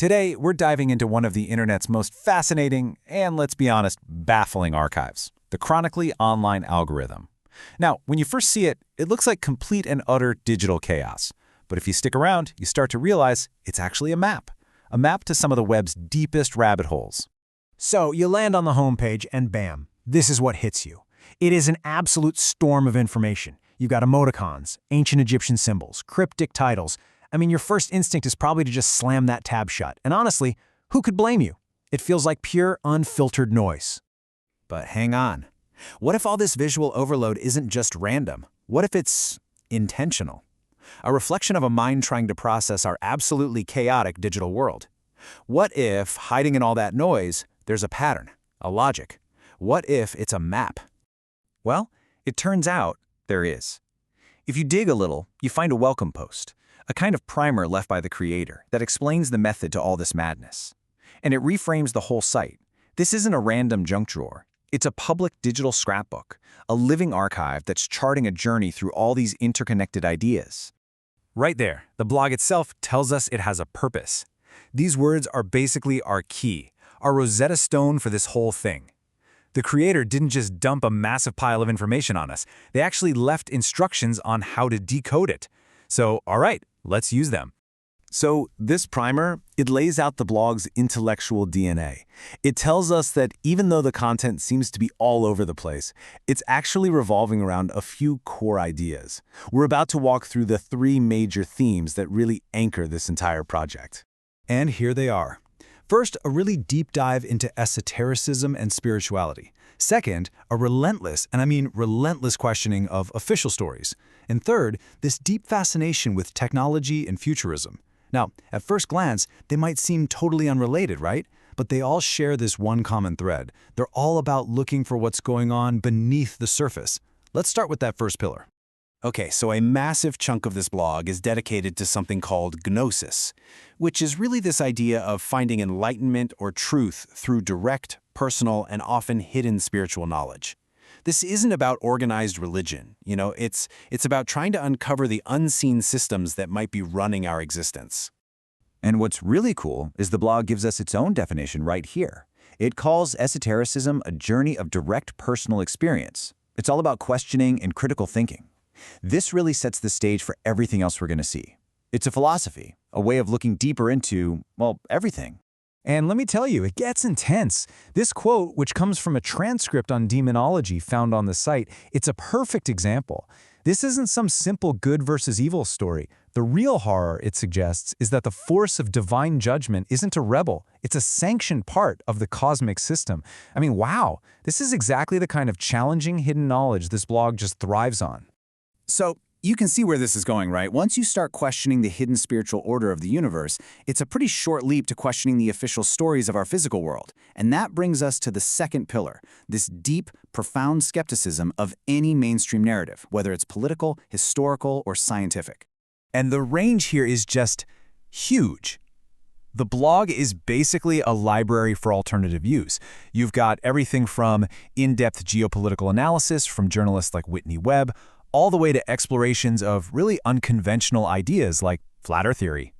Today, we're diving into one of the internet's most fascinating and, let's be honest, baffling archives, the Chronically online algorithm. Now, when you first see it, it looks like complete and utter digital chaos. But if you stick around, you start to realize it's actually a map to some of the web's deepest rabbit holes. So you land on the homepage and bam, this is what hits you. It is an absolute storm of information. You've got emoticons, ancient Egyptian symbols, cryptic titles. I mean, your first instinct is probably to just slam that tab shut. And honestly, who could blame you? It feels like pure, unfiltered noise. But hang on. What if all this visual overload isn't just random? What if it's intentional? A reflection of a mind trying to process our absolutely chaotic digital world. What if, hiding in all that noise, there's a pattern, a logic? What if it's a map? Well, it turns out there is. If you dig a little, you find a welcome post, a kind of primer left by the creator that explains the method to all this madness. And it reframes the whole site. This isn't a random junk drawer. It's a public digital scrapbook, a living archive that's charting a journey through all these interconnected ideas. Right there, the blog itself tells us it has a purpose. These words are basically our key, our Rosetta Stone for this whole thing. The creator didn't just dump a massive pile of information on us. They actually left instructions on how to decode it. So, all right, let's use them. So this primer, it lays out the blog's intellectual DNA. It tells us that even though the content seems to be all over the place, it's actually revolving around a few core ideas. We're about to walk through the 3 major themes that really anchor this entire project. And here they are. First, a really deep dive into esotericism and spirituality. Second, a relentless, and I mean relentless questioning of official stories. And third, this deep fascination with technology and futurism. Now, at first glance, they might seem totally unrelated, right? But they all share this one common thread. They're all about looking for what's going on beneath the surface. Let's start with that first pillar. Okay, so a massive chunk of this blog is dedicated to something called gnosis, which is really this idea of finding enlightenment or truth through direct, personal, and often hidden spiritual knowledge. This isn't about organized religion, it's about trying to uncover the unseen systems that might be running our existence. And what's really cool is the blog gives us its own definition right here. It calls esotericism a journey of direct personal experience. It's all about questioning and critical thinking. This really sets the stage for everything else we're going to see. It's a philosophy, a way of looking deeper into, well, everything. And let me tell you, it gets intense. This quote, which comes from a transcript on demonology found on the site, it's a perfect example. This isn't some simple good versus evil story. The real horror, it suggests, is that the force of divine judgment isn't a rebel. It's a sanctioned part of the cosmic system. I mean, wow, this is exactly the kind of challenging hidden knowledge this blog just thrives on. So, you can see where this is going, right? Once you start questioning the hidden spiritual order of the universe, it's a pretty short leap to questioning the official stories of our physical world. And that brings us to the second pillar, this deep, profound skepticism of any mainstream narrative, whether it's political, historical, or scientific. And the range here is just huge. The blog is basically a library for alternative views. You've got everything from in-depth geopolitical analysis from journalists like Whitney Webb, all the way to explorations of really unconventional ideas like flat earth theory.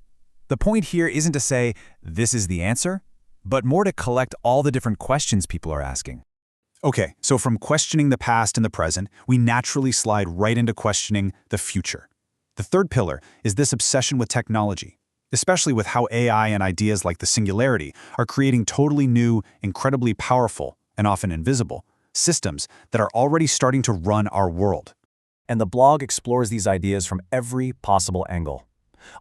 The point here isn't to say, this is the answer, but more to collect all the different questions people are asking. Okay, so from questioning the past and the present, we naturally slide right into questioning the future. The third pillar is this obsession with technology, especially with how AI and ideas like the singularity are creating totally new, incredibly powerful, and often invisible, systems that are already starting to run our world. And the blog explores these ideas from every possible angle.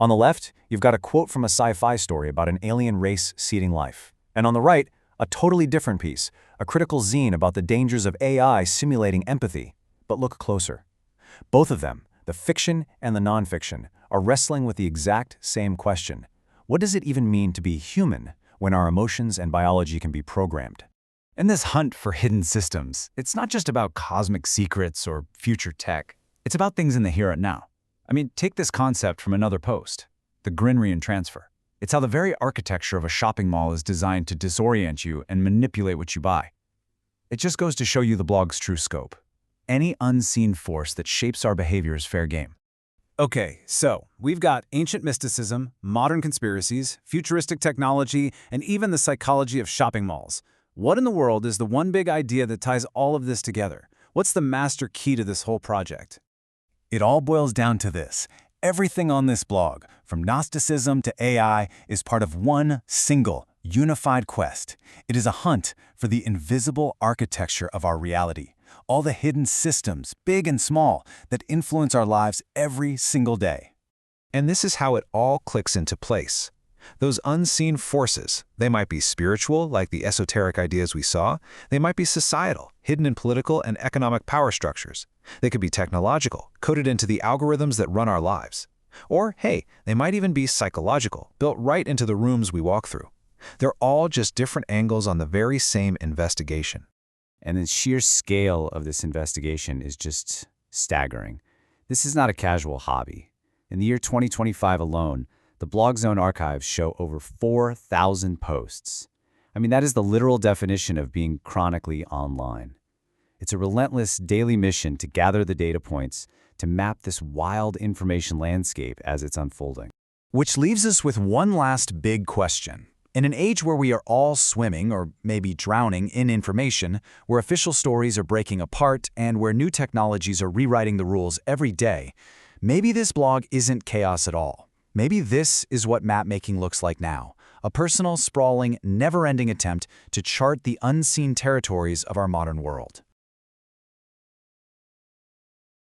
On the left, you've got a quote from a sci-fi story about an alien race seeding life. And on the right, a totally different piece, a critical zine about the dangers of AI simulating empathy. But look closer. Both of them, the fiction and the nonfiction, are wrestling with the exact same question. What does it even mean to be human when our emotions and biology can be programmed? And this hunt for hidden systems, it's not just about cosmic secrets or future tech. It's about things in the here and now. I mean, take this concept from another post, the Grignerian transfer. It's how the very architecture of a shopping mall is designed to disorient you and manipulate what you buy. It just goes to show you the blog's true scope. Any unseen force that shapes our behavior is fair game. Okay, so we've got ancient mysticism, modern conspiracies, futuristic technology, and even the psychology of shopping malls. What in the world is the one big idea that ties all of this together? What's the master key to this whole project? It all boils down to this. Everything on this blog, from Gnosticism to AI, is part of one single, unified quest. It is a hunt for the invisible architecture of our reality. All the hidden systems, big and small, that influence our lives every single day. And this is how it all clicks into place. Those unseen forces, they might be spiritual, like the esoteric ideas we saw. They might be societal, hidden in political and economic power structures. They could be technological, coded into the algorithms that run our lives. Or, hey, they might even be psychological, built right into the rooms we walk through. They're all just different angles on the very same investigation. And the sheer scale of this investigation is just staggering. This is not a casual hobby. In the year 2025 alone, the Blog Zone archives show over 4,000 posts. I mean, that is the literal definition of being chronically online. It's a relentless daily mission to gather the data points, to map this wild information landscape as it's unfolding. Which leaves us with one last big question. In an age where we are all swimming, or maybe drowning, in information, where official stories are breaking apart, and where new technologies are rewriting the rules every day, maybe this blog isn't chaos at all. Maybe this is what map-making looks like now, a personal, sprawling, never-ending attempt to chart the unseen territories of our modern world.